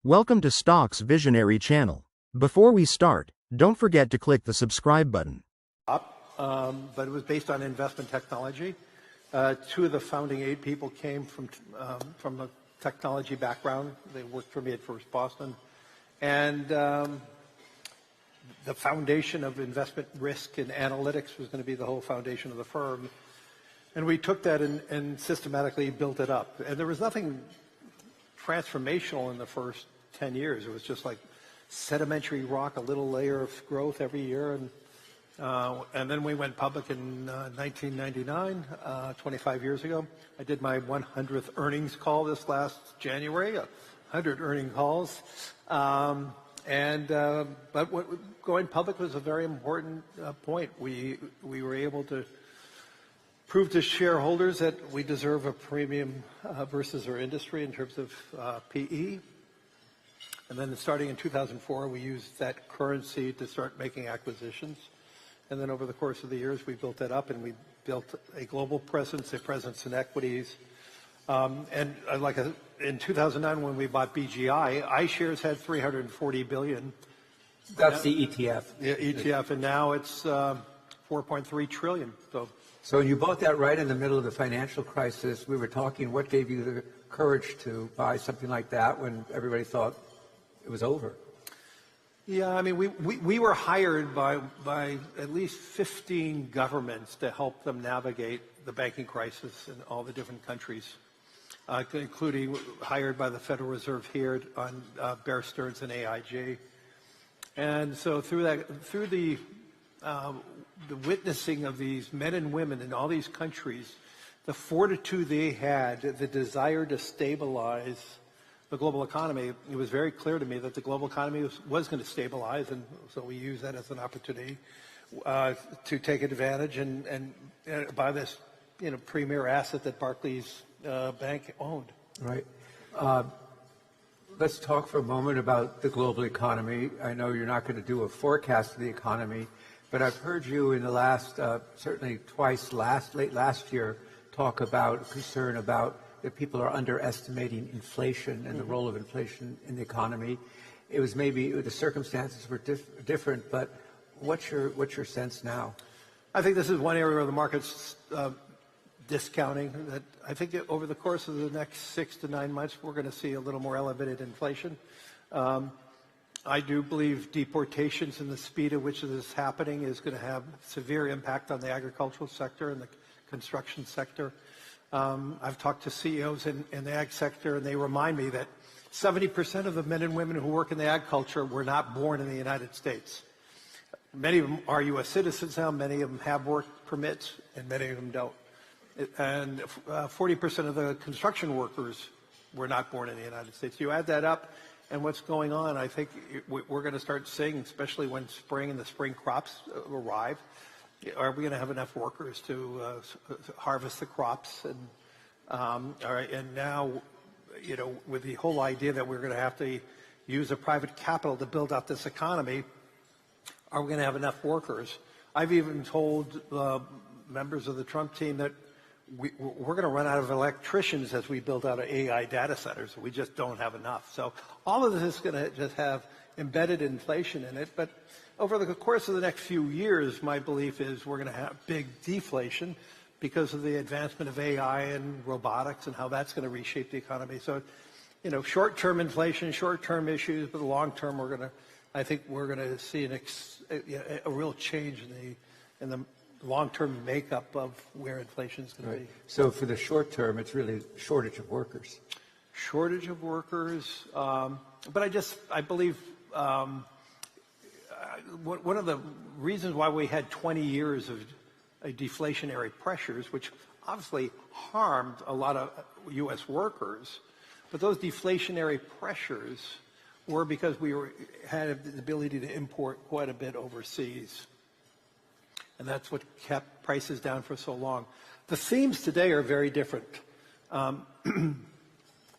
Welcome to Stock's Visionary channel. Before we start, don't forget to click the subscribe button. But it was based on investment technology. Two of the founding 8 people came from a technology background. They worked for me at First Boston. And the foundation of investment risk and analytics was going to be the whole foundation of the firm. And we took that and systematically built it up. And there was nothing transformational in the first 10 years. It was just like sedimentary rock, a little layer of growth every year. And then we went public in 1999, 25 years ago. I did my 100th earnings call this last January, 100 earning calls. But going public was a very important point. We were able to prove to shareholders that we deserve a premium versus our industry in terms of PE. And then starting in 2004, we used that currency to start making acquisitions. And then over the course of the years, we built that up, and we built a global presence, a presence in equities. In 2009, when we bought BGI, iShares had $340 billion. That's the ETF. Yeah, ETF, and now it's $4.3 trillion. So you bought that right in the middle of the financial crisis. We were talking, what gave you the courage to buy something like that when everybody thought it was over? Yeah, I mean, we were hired by at least 15 governments to help them navigate the banking crisis in all the different countries, including hired by the Federal Reserve here on Bear Stearns and AIG. And so through the witnessing of these men and women in all these countries, the fortitude they had, the desire to stabilize the global economy, it was very clear to me that the global economy was going to stabilize, and so we used that as an opportunity to take advantage and buy this, premier asset that Barclays Bank owned. Right. Let's talk for a moment about the global economy. I know you're not going to do a forecast of the economy, but I've heard you in the last, certainly twice late last year, talk about concern about that people are underestimating inflation and the role of inflation in the economy. It was maybe the circumstances were different, but what's your sense now? I think this is one area where the market's discounting. That I think that over the course of the next 6 to 9 months, we're going to see a little more elevated inflation. I do believe deportations and the speed at which this is happening is going to have severe impact on the agricultural sector and the construction sector. I've talked to CEOs in the ag sector, and they remind me that 70% of the men and women who work in the ag culture were not born in the United States. Many of them are U.S. citizens now, many of them have work permits, and many of them don't. And 40% of the construction workers were not born in the United States. You add that up, and what's going on, I think we're going to start seeing, especially when spring and the spring crops arrive, are we going to have enough workers to harvest the crops? And all right, and now, with the whole idea that we're going to have to use a private capital to build out this economy, are we going to have enough workers? I've even told members of the Trump team that we're going to run out of electricians as we build out AI data centers. We just don't have enough. So all of this is going to just have embedded inflation in it. But over the course of the next few years, my belief is we're going to have big deflation because of the advancement of AI and robotics and how that's going to reshape the economy. So, short-term inflation, short-term issues, but long-term, I think we're going to see a real change in the long-term makeup of where inflation is going to be. So for the short term, it's really shortage of workers. Shortage of workers, but I believe one of the reasons why we had 20 years of deflationary pressures, which obviously harmed a lot of U.S. workers, but those deflationary pressures were because we had the ability to import quite a bit overseas. And that's what kept prices down for so long. The themes today are very different.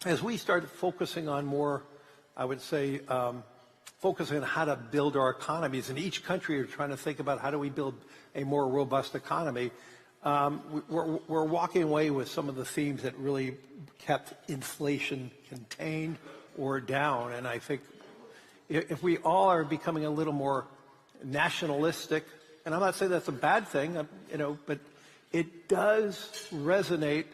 As we start focusing on more, I would say, focusing on how to build our economies, and each country are trying to think about how do we build a more robust economy, we're walking away with some of the themes that really kept inflation contained or down. And I think if we all are becoming a little more nationalistic, and I'm not saying that's a bad thing, but it does resonate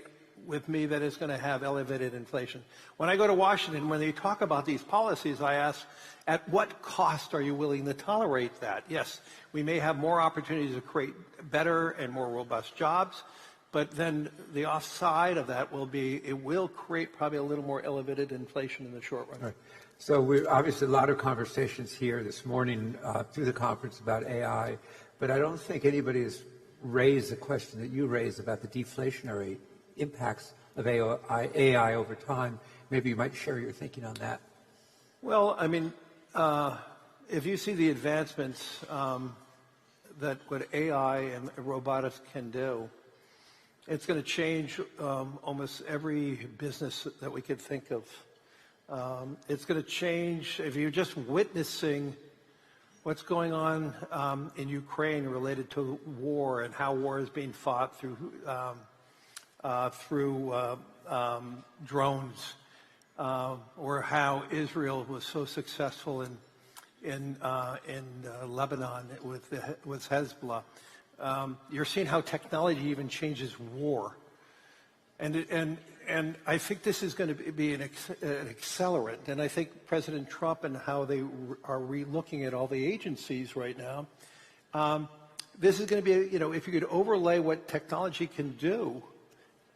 with me that it's going to have elevated inflation. When I go to Washington, when they talk about these policies, I ask, at what cost are you willing to tolerate that? Yes, we may have more opportunities to create better and more robust jobs, but then the offside of that will be, it will create probably a little more elevated inflation in the short run. Right. So we obviously a lot of conversations here this morning through the conference about AI, but I don't think anybody has raised the question that you raised about the deflationary impacts of AI over time. Maybe you might share your thinking on that. Well, I mean, if you see the advancements that what AI and robotics can do, it's going to change almost every business that we could think of. It's going to change, if you're just witnessing what's going on in Ukraine related to war and how war is being fought through drones, or how Israel was so successful in Lebanon with Hezbollah. You're seeing how technology even changes war, and I think this is going to be an accelerant. And I think President Trump and how they are re-looking at all the agencies right now. This is going to be, if you could overlay what technology can do,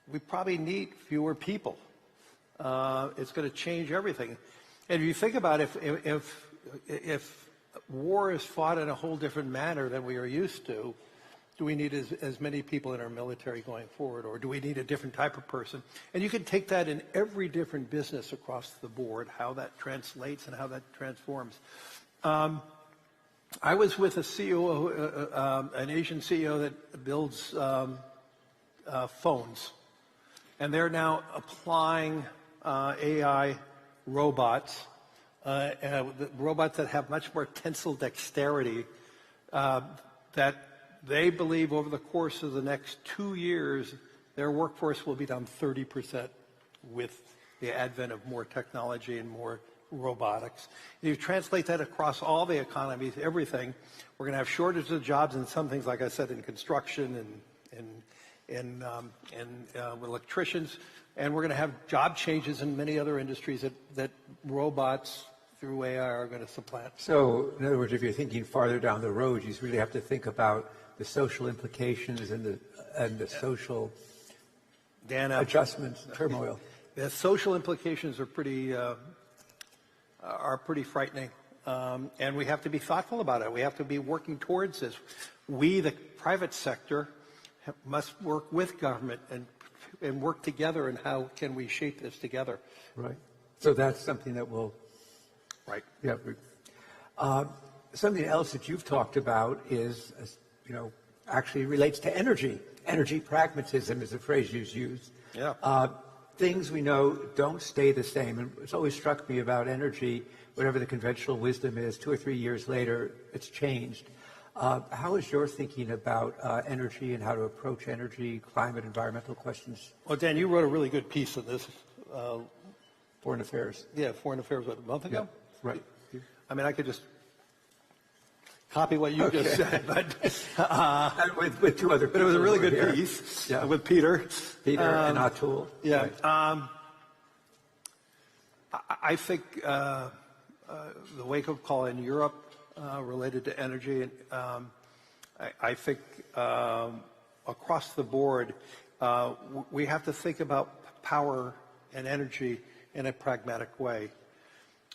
we probably need fewer people. It's going to change everything. And if you think about if war is fought in a whole different manner than we are used to, do we need as many people in our military going forward, or do we need a different type of person? And you can take that in every different business across the board, how that translates and how that transforms. I was with a CEO, an Asian CEO that builds phones, and they're now applying AI robots, robots that have much more tensile dexterity, that they believe over the course of the next 2 years, their workforce will be down 30% with the advent of more technology and more robotics. If you translate that across all the economies, everything, we're going to have shortages of jobs in some things, like I said, in construction and electricians, and we're going to have job changes in many other industries that robots through AI are going to supplant. So, in other words, if you're thinking farther down the road, you really have to think about the social implications and the social adjustments, turmoil. The social implications are pretty frightening, and we have to be thoughtful about it. We have to be working towards this. We, the private sector, must work with government and work together. And how can we shape this together? Right. So that's something that will. Right. Yeah. Something else that you've talked about is, actually relates to energy. Energy pragmatism is a phrase you've used. Yeah. Things we know don't stay the same. And it's always struck me about energy, whatever the conventional wisdom is, 2 or 3 years later, it's changed. How is your thinking about energy and how to approach energy, climate, environmental questions? Well, Dan, you wrote a really good piece on this. Foreign Affairs. Yeah, Foreign Affairs, what, a month ago? Yeah, right. I mean, I could just copy what you just said, but with 2 other people. But it was a really good piece with Peter. And Atul. Yeah. Right. I think the wake-up call in Europe related to energy, I think across the board, we have to think about power and energy in a pragmatic way.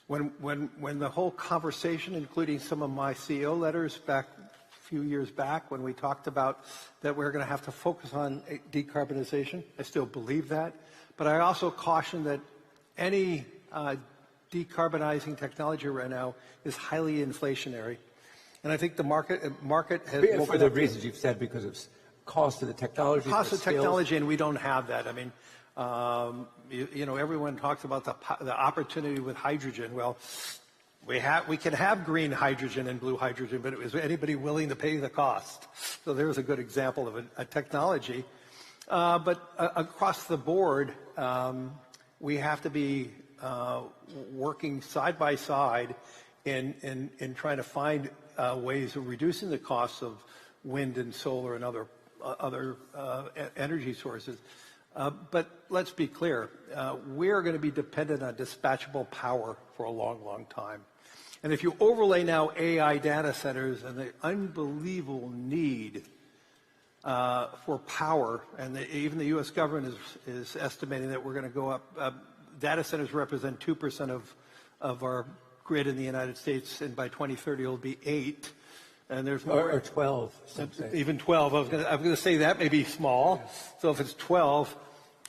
When the whole conversation, including some of my CEO letters back a few years back, when we talked about that we're going to have to focus on decarbonization, I still believe that. But I also caution that any decarbonizing technology right now is highly inflationary. And I think the market has... For the reasons you've said, because of cost of the technology. Cost of technology, and we don't have that. I mean, everyone talks about the opportunity with hydrogen. Well, we can have green hydrogen and blue hydrogen, but is anybody willing to pay the cost? So there's a good example of a technology. But across the board, we have to be working side by side in trying to find ways of reducing the costs of wind and solar and other energy sources. But let's be clear, we're going to be dependent on dispatchable power for a long, long time. And if you overlay now AI data centers and the unbelievable need for power, and even the U.S. government is estimating that we're going to go up. Data centers represent 2% of our grid in the United States, and by 2030 it'll be 8%. And there's more. Or 12. Even 12. I was going to say that may be small. So if it's 12,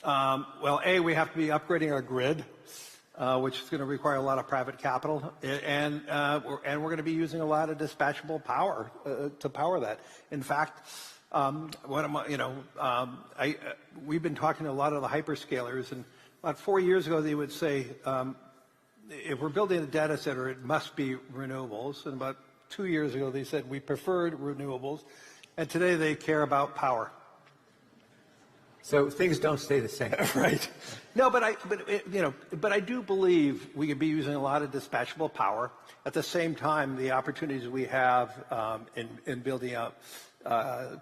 well, we have to be upgrading our grid, which is going to require a lot of private capital, and we're going to be using a lot of dispatchable power to power that. In fact, we've been talking to a lot of the hyperscalers, and about 4 years ago they would say, if we're building a data center, it must be renewables. And about 2 years ago they said we preferred renewables, and today they care about power. So things don't stay the same. Right. No, but I do believe we could be using a lot of dispatchable power. At the same time, the opportunities we have in building out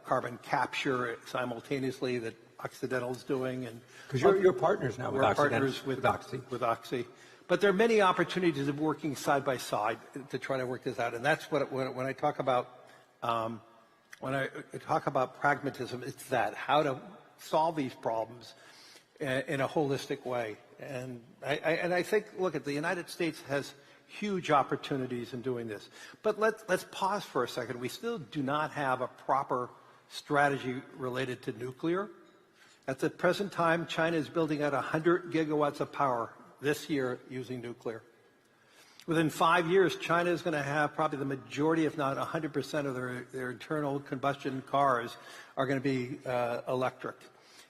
carbon capture simultaneously that Occidental's doing, and because you're partners now with we're Occidental, partners with Oxy. With Oxy. But there are many opportunities of working side by side to try to work this out, and that's what when I talk about pragmatism, it's that how to solve these problems in a holistic way. And I think, look, the United States has huge opportunities in doing this. But let's pause for a second. We still do not have a proper strategy related to nuclear. At the present time, China is building out 100 gigawatts of power this year using nuclear. Within 5 years, China is going to have probably the majority, if not 100% of their internal combustion cars are going to be electric.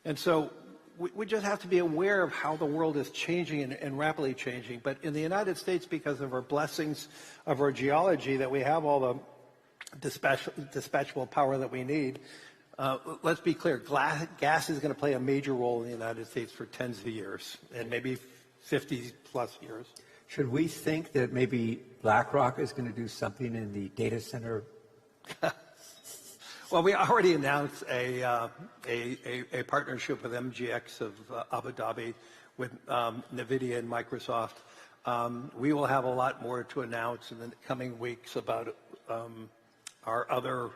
And so we just have to be aware of how the world is changing and rapidly changing. But in the United States, because of our blessings of our geology, that we have all the dispatchable power that we need, let's be clear, gas is going to play a major role in the United States for tens of years, and maybe 50 plus years. Should we think that maybe BlackRock is going to do something in the data center? Well, we already announced a partnership with MGX of Abu Dhabi with NVIDIA and Microsoft. We will have a lot more to announce in the coming weeks about our other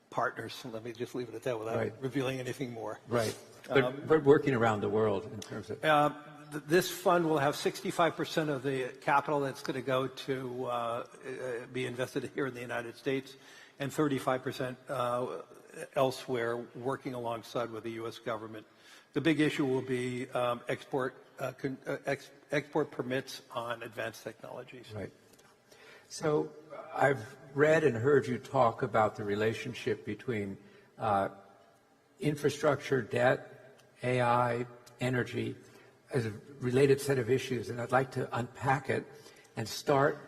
partners. Let me just leave it at that without revealing anything more. Right. But we're working around the world in terms of... This fund will have 65% of the capital that's going to go to be invested here in the United States, and 35% elsewhere, working alongside with the U.S. government. The big issue will be export permits on advanced technologies. Right. So I've read and heard you talk about the relationship between infrastructure, debt, AI, energy, as a related set of issues, and I'd like to unpack it and start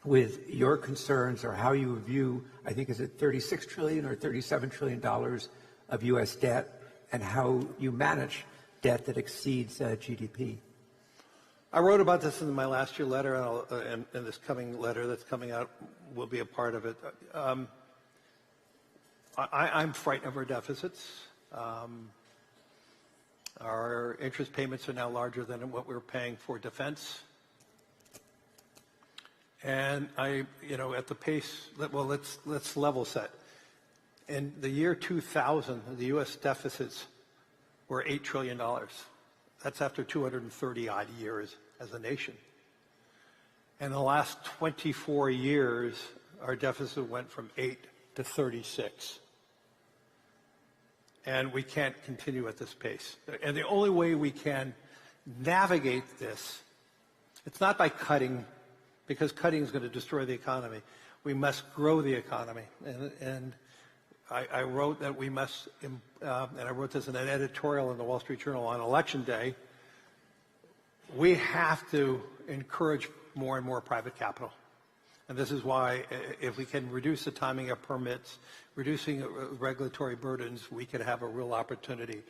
with your concerns or how you view, I think, is it $36 trillion or $37 trillion of U.S. debt, and how you manage debt that exceeds GDP. I wrote about this in my last year letter, and this coming letter that's coming out will be a part of it. I'm frightened of our deficits. Our interest payments are now larger than what we were paying for defense. And at the pace, well, let's level set. In the year 2000, the U.S. deficits were $8 trillion. That's after 230 odd years as a nation. And in the last 24 years, our deficit went from 8 to 36. And we can't continue at this pace. And the only way we can navigate this, it's not by cutting, because cutting is going to destroy the economy. We must grow the economy. And I wrote that we must, and I wrote this in an editorial in the Wall Street Journal on Election Day, we have to encourage more and more private capital. And this is why, if we can reduce the timing of permits, reducing regulatory burdens, we could have a real opportunity.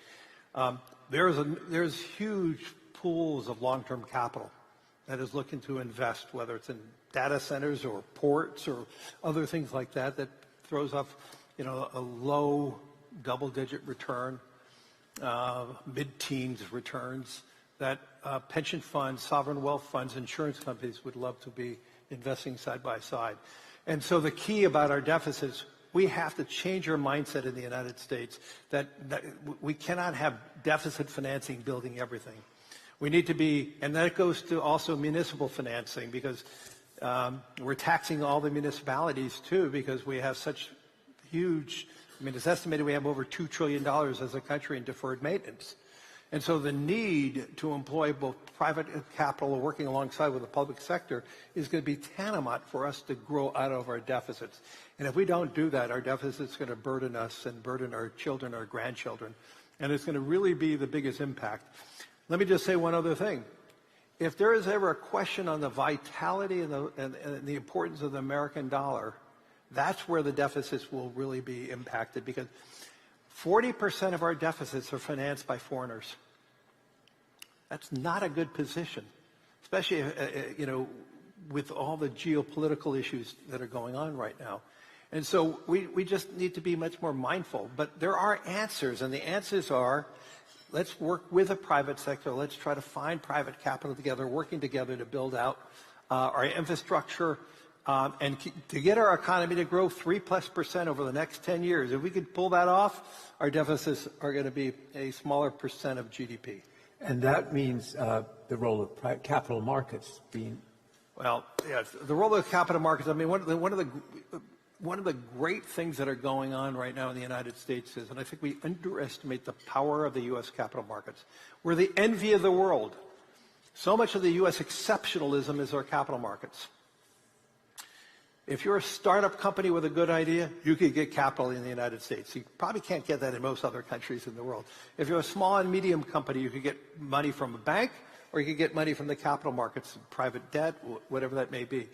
There's huge pools of long-term capital that is looking to invest, whether it's in data centers or ports or other things like that, that throws off, a low double-digit return, mid-teens returns, that pension funds, sovereign wealth funds, insurance companies would love to be investing side by side. And so the key about our deficits, we have to change our mindset in the United States that we cannot have deficit financing building everything. We need to be, and that goes to also municipal financing, because we're taxing all the municipalities too, because we have such huge, it's estimated we have over $2 trillion as a country in deferred maintenance. And so the need to employ both private capital working alongside with the public sector is going to be tantamount for us to grow out of our deficits. And if we don't do that, our deficit's going to burden us and burden our children, our grandchildren. And it's going to really be the biggest impact. Let me just say one other thing. If there is ever a question on the vitality and the importance of the American dollar, that's where the deficits will really be impacted, because 40% of our deficits are financed by foreigners. That's not a good position, especially, with all the geopolitical issues that are going on right now. And so we just need to be much more mindful. But there are answers, and the answers are, let's work with the private sector. Let's try to find private capital together, working together to build out our infrastructure, and to get our economy to grow 3+% over the next 10 years. If we could pull that off, our deficits are going to be a smaller percent of GDP. And that means the role of capital markets being... Well, yes, the role of capital markets, one of the great things that are going on right now in the United States is, and I think we underestimate the power of the U.S. capital markets. We're the envy of the world. So much of the U.S. exceptionalism is our capital markets. If you're a startup company with a good idea, you could get capital in the United States. You probably can't get that in most other countries in the world. If you're a small and medium company, you could get money from a bank, or you could get money from the capital markets, private debt, whatever that may be.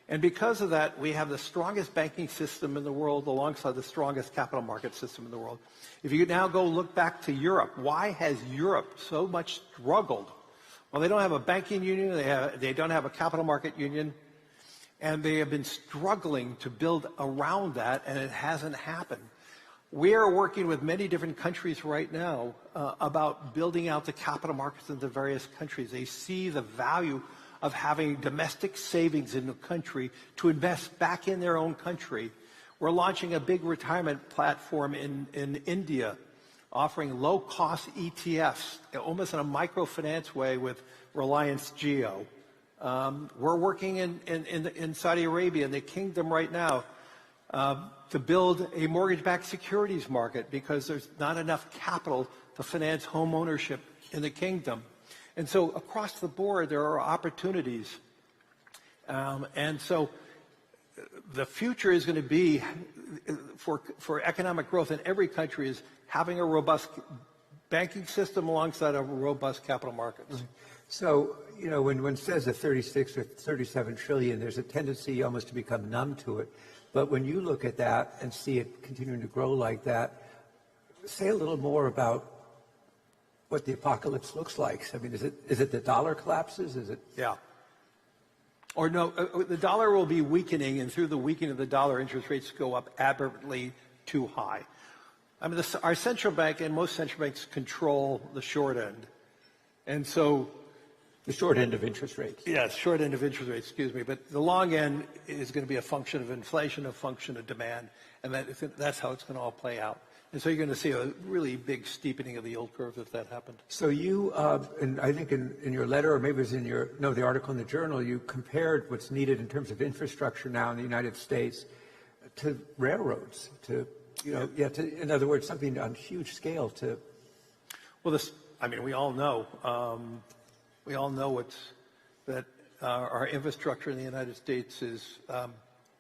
And because of that, we have the strongest banking system in the world alongside the strongest capital market system in the world. If you now go look back to Europe, why has Europe so much struggled? Well, they don't have a banking union, they don't have a capital market union, and they have been struggling to build around that, and it hasn't happened. We are working with many different countries right now about building out the capital markets in the various countries. They see the value of having domestic savings in the country to invest back in their own country. We're launching a big retirement platform in India, offering low-cost ETFs, almost in a microfinance way with Reliance Jio. We're working in Saudi Arabia, in the kingdom right now, to build a mortgage-backed securities market, because there's not enough capital to finance home ownership in the kingdom. And so across the board, there are opportunities. And so the future is going to be, for economic growth in every country, is having a robust banking system alongside a robust capital markets. So, when one says a 36 or 37 trillion, there's a tendency almost to become numb to it. But when you look at that and see it continuing to grow like that, say a little more about what the apocalypse looks like. I mean, is it the dollar collapses? Is it? Yeah. Or no, the dollar will be weakening, and through the weakening of the dollar, interest rates go up aberrantly too high. I mean, our central bank and most central banks control the short end. And so... The short end of interest rates. Yes, short end of interest rates, excuse me. But the long end is going to be a function of inflation, a function of demand, and that's how it's going to all play out. And so you're going to see a really big steepening of the yield curve if that happened. So you, and I think in your letter, or maybe it was in the article in the Journal, you compared what's needed in terms of infrastructure now in the United States to railroads, in other words, something on huge scale to... Well, we all know. We all know that our infrastructure in the United States is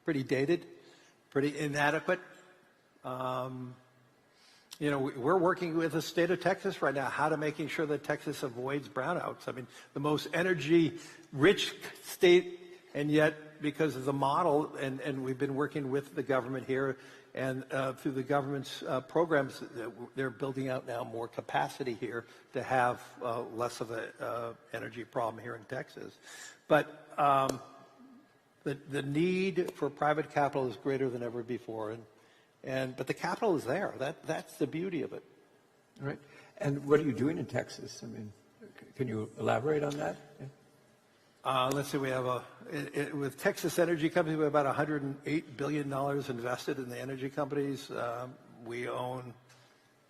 pretty dated, pretty inadequate. We're working with the state of Texas right now, how to making sure that Texas avoids brownouts. I mean, the most energy-rich state, and yet because of the model, and we've been working with the government here And through the government's programs, they're building out now more capacity here to have less of a energy problem here in Texas. But the need for private capital is greater than ever before, but the capital is there. That's the beauty of it. All right. And what are you doing in Texas? I mean, can you elaborate on that? Yeah. Let's see, we have with Texas Energy Company, we have about $108 billion invested in the energy companies. We own,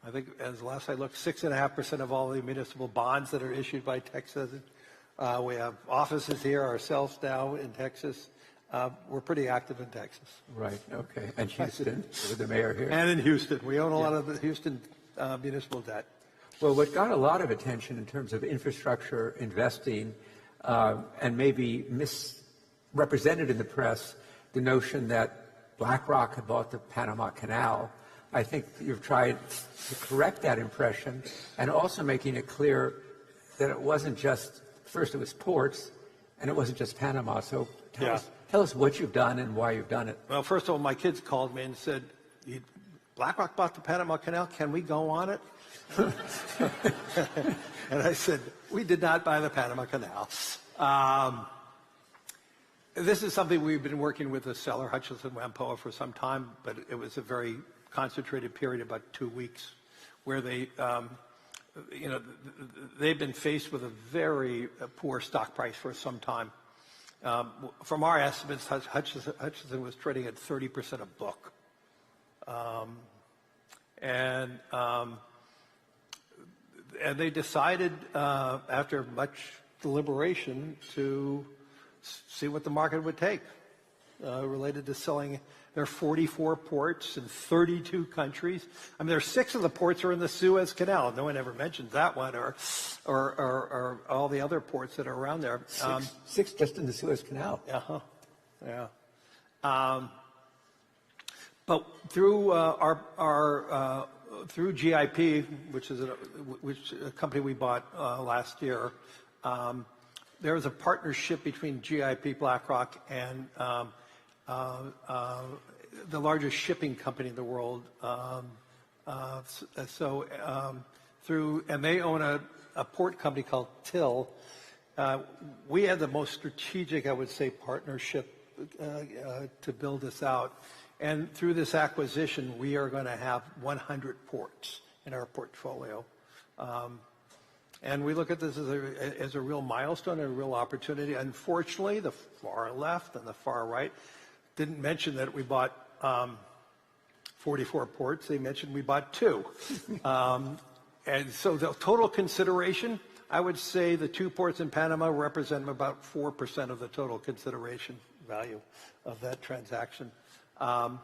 I think, as last I looked, 6.5% of all the municipal bonds that are issued by Texas. We have offices here ourselves now in Texas. We're pretty active in Texas. Right, okay. And Houston, with the mayor here. And in Houston. We own a lot of the Houston municipal debt. Well, what got a lot of attention in terms of infrastructure investing and maybe misrepresented in the press, the notion that BlackRock had bought the Panama Canal. I think you've tried to correct that impression and also making it clear that it wasn't just, first it was ports, and it wasn't just Panama. So tell us what you've done and why you've done it. Well, first of all, my kids called me and said, BlackRock bought the Panama Canal, can we go on it? And I said, we did not buy the Panama Canal. This is something we've been working with the seller, Hutchison Whampoa, for some time, but it was a very concentrated period, about 2 weeks, where they've been faced with a very poor stock price for some time. From our estimates, Hutchison was trading at 30% a book. And they decided, after much deliberation, to see what the market would take related to selling. There are 44 ports in 32 countries. I mean, there are 6 of the ports are in the Suez Canal. No one ever mentions that one, or all the other ports that are around there. Six just in the Suez Canal. Yeah. But through through GIP, which is a company we bought last year, there was a partnership between GIP, BlackRock, and the largest shipping company in the world. And they own a port company called Till. We had the most strategic, I would say, partnership to build this out. And through this acquisition, we are going to have 100 ports in our portfolio. And we look at this as a real milestone and a real opportunity. Unfortunately, the far left and the far right didn't mention that we bought 44 ports. They mentioned we bought 2. And so the total consideration, I would say the 2 ports in Panama represent about 4% of the total consideration value of that transaction. But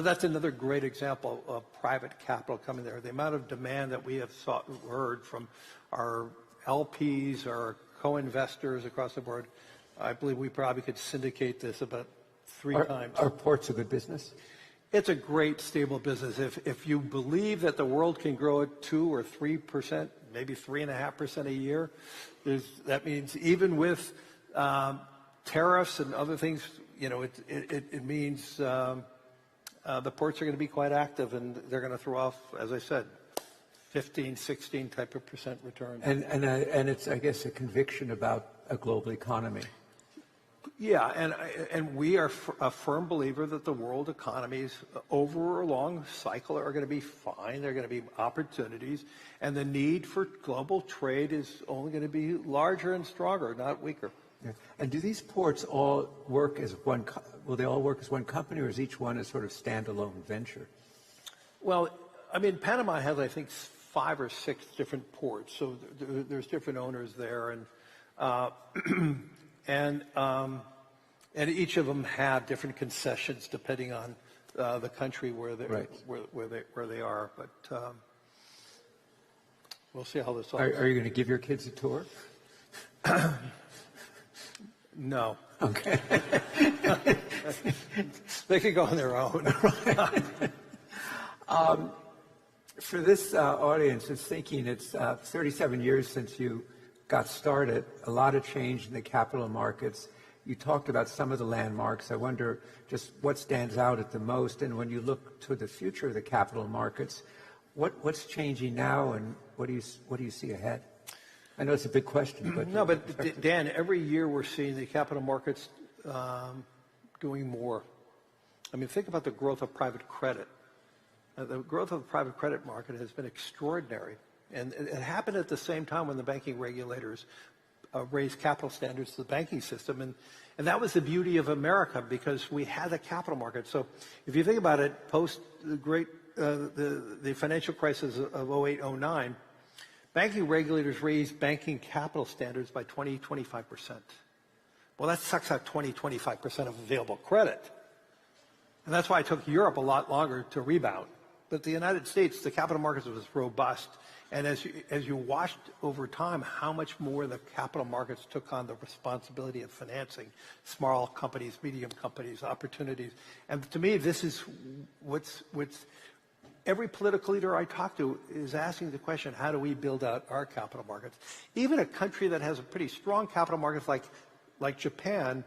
that's another great example of private capital coming there. The amount of demand that we have heard from our LPs, our co-investors across the board, I believe we probably could syndicate this about 3 times. Are ports a good business? It's a great, stable business. If you believe that the world can grow at 2 or 3%, maybe 3.5% a year, that means even with tariffs and other things, it means the ports are going to be quite active, and they're going to throw off, as I said, 15, 16 type of percent return. And it's, I guess, a conviction about a global economy. Yeah, and we are a firm believer that the world economies over a long cycle are going to be fine. There are going to be opportunities, and the need for global trade is only going to be larger and stronger, not weaker. Yeah. And do these ports all work as one? Will they all work as one company, or is each one a sort of standalone venture? Well, I mean, Panama has, I think, 5 or 6 different ports, so there's different owners there, and each of them have different concessions depending on the country where they are. But we'll see how this all. Are you going to give your kids a tour? No. Okay. They can go on their own. For this audience that's thinking it's 37 years since you got started, a lot of change in the capital markets. You talked about some of the landmarks. I wonder just what stands out at the most, and when you look to the future of the capital markets, what's changing now, and what do you see ahead? I know it's a big question, but no. But Dan, every year we're seeing the capital markets doing more. I mean, think about the growth of private credit. The growth of the private credit market has been extraordinary, and it happened at the same time when the banking regulators raised capital standards to the banking system, and that was the beauty of America because we had a capital market. So if you think about it, post the great the financial crisis of 08, 09, banking regulators raised banking capital standards by 25%. Well, that sucks out 25% of available credit. And that's why it took Europe a lot longer to rebound. But the United States, the capital markets was robust. And as you watched over time how much more the capital markets took on the responsibility of financing small companies, medium companies, opportunities. And to me, this is what's every political leader I talk to is asking the question, how do we build out our capital markets? Even a country that has a pretty strong capital markets like Japan,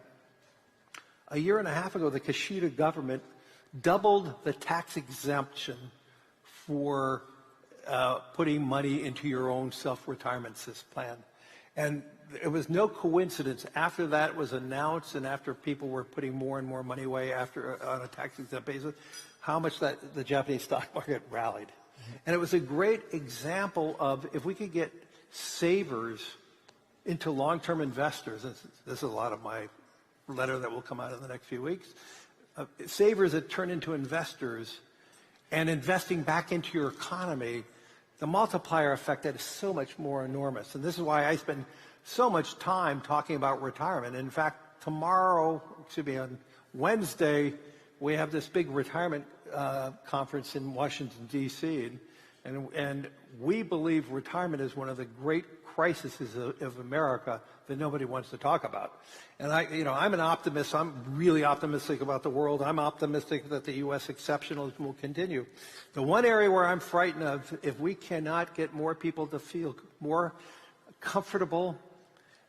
a year and a half ago, the Kishida government doubled the tax exemption for putting money into your own self-retirement plan. And it was no coincidence. After that was announced and after people were putting more and more money away on a tax-exempt basis, how much the Japanese stock market rallied. And it was a great example of if we could get savers into long-term investors, and this is a lot of my letter that will come out in the next few weeks, savers that turn into investors and investing back into your economy, the multiplier effect that is so much more enormous. And this is why I spend so much time talking about retirement. In fact, on Wednesday, we have this big retirement conference in Washington, D.C., and we believe retirement is one of the great crises of America that nobody wants to talk about. And I'm an optimist. I'm really optimistic about the world. I'm optimistic that the U.S. exceptionalism will continue. The one area where I'm frightened of, if we cannot get more people to feel more comfortable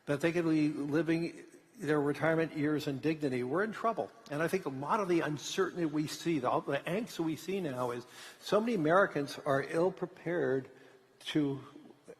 that they can be living their retirement years in dignity, we're in trouble. And I think a lot of the uncertainty we see, the angst we see now is so many Americans are ill-prepared to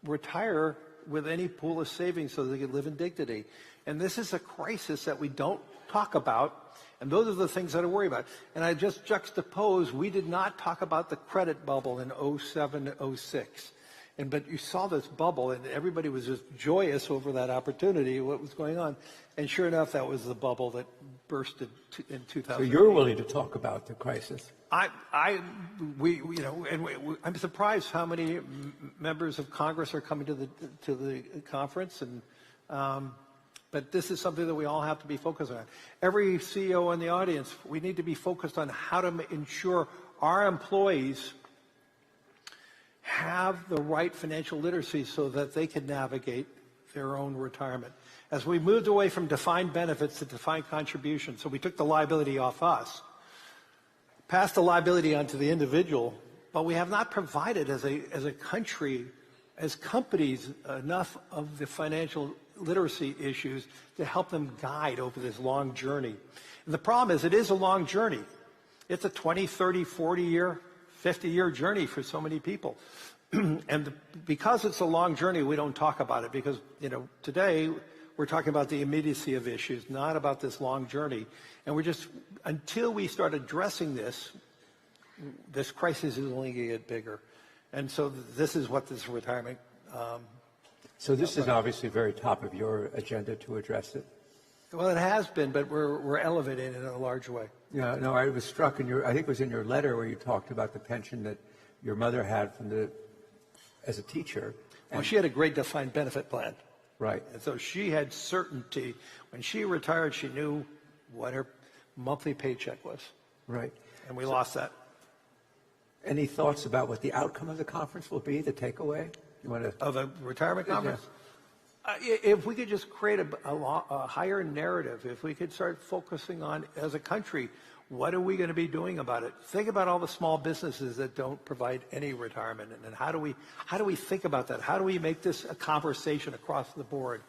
retire with any pool of savings so they can live in dignity. And this is a crisis that we don't talk about, and those are the things that I worry about. And I just juxtapose, we did not talk about the credit bubble in 07, 06. But you saw this bubble, and everybody was just joyous over that opportunity, what was going on. And sure enough, that was the bubble that burst in 2000. So you're willing to talk about the crisis? I'm surprised how many members of Congress are coming to the conference, but this is something that we all have to be focused on. Every CEO in the audience, we need to be focused on how to ensure our employees have the right financial literacy so that they can navigate their own retirement. As we moved away from defined benefits to defined contributions, so we took the liability off us, passed the liability onto the individual, but we have not provided as a country, as companies, enough of the financial literacy issues to help them guide over this long journey. And the problem is it is a long journey. It's a 20, 30, 40-year, 50-year journey for so many people. And because it's a long journey, we don't talk about it because, today we're talking about the immediacy of issues, not about this long journey. And until we start addressing this crisis is only going to get bigger. And so this is what this retirement. So this is obviously very top of your agenda to address it. Well, it has been, but we're elevating it in a large way. Yeah, no, I was struck I think it was in your letter where you talked about the pension that your mother had as a teacher. Well, she had a great defined benefit plan. Right. And so she had certainty. When she retired, she knew what her monthly paycheck was. Right. And we lost that. Any thoughts about what the outcome of the conference will be, the takeaway? Of a retirement conference? Yeah. If we could just create a higher narrative, if we could start focusing on, as a country, what are we going to be doing about it? Think about all the small businesses that don't provide any retirement, and how do we think about that? How do we make this a conversation across the board?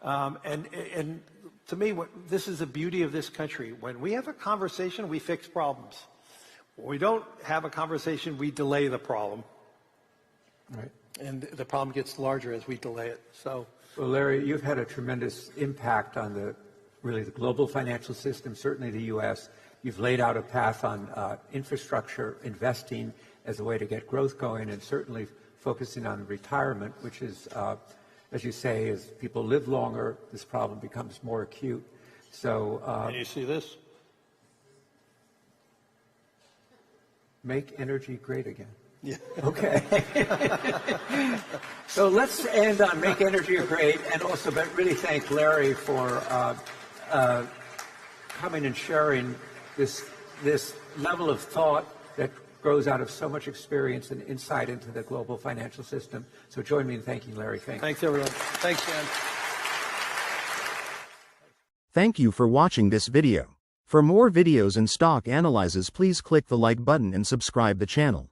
And to me, this is the beauty of this country. When we have a conversation, we fix problems. When we don't have a conversation, we delay the problem. Right. And the problem gets larger as we delay it. So, well, Larry, you've had a tremendous impact on the global financial system, certainly the U.S. You've laid out a path on infrastructure investing as a way to get growth going, and certainly focusing on retirement, which is, as you say, as people live longer, this problem becomes more acute. So, can you see this? Make energy great again. Yeah. Okay. So let's end on Make Energy Great, and also but really thank Larry for coming and sharing this level of thought that grows out of so much experience and insight into the global financial system. So join me in thanking Larry Fink. Thanks, everyone. Thanks, Dan. Thank you for watching this video. For more videos and stock analyses, please click the like button and subscribe the channel.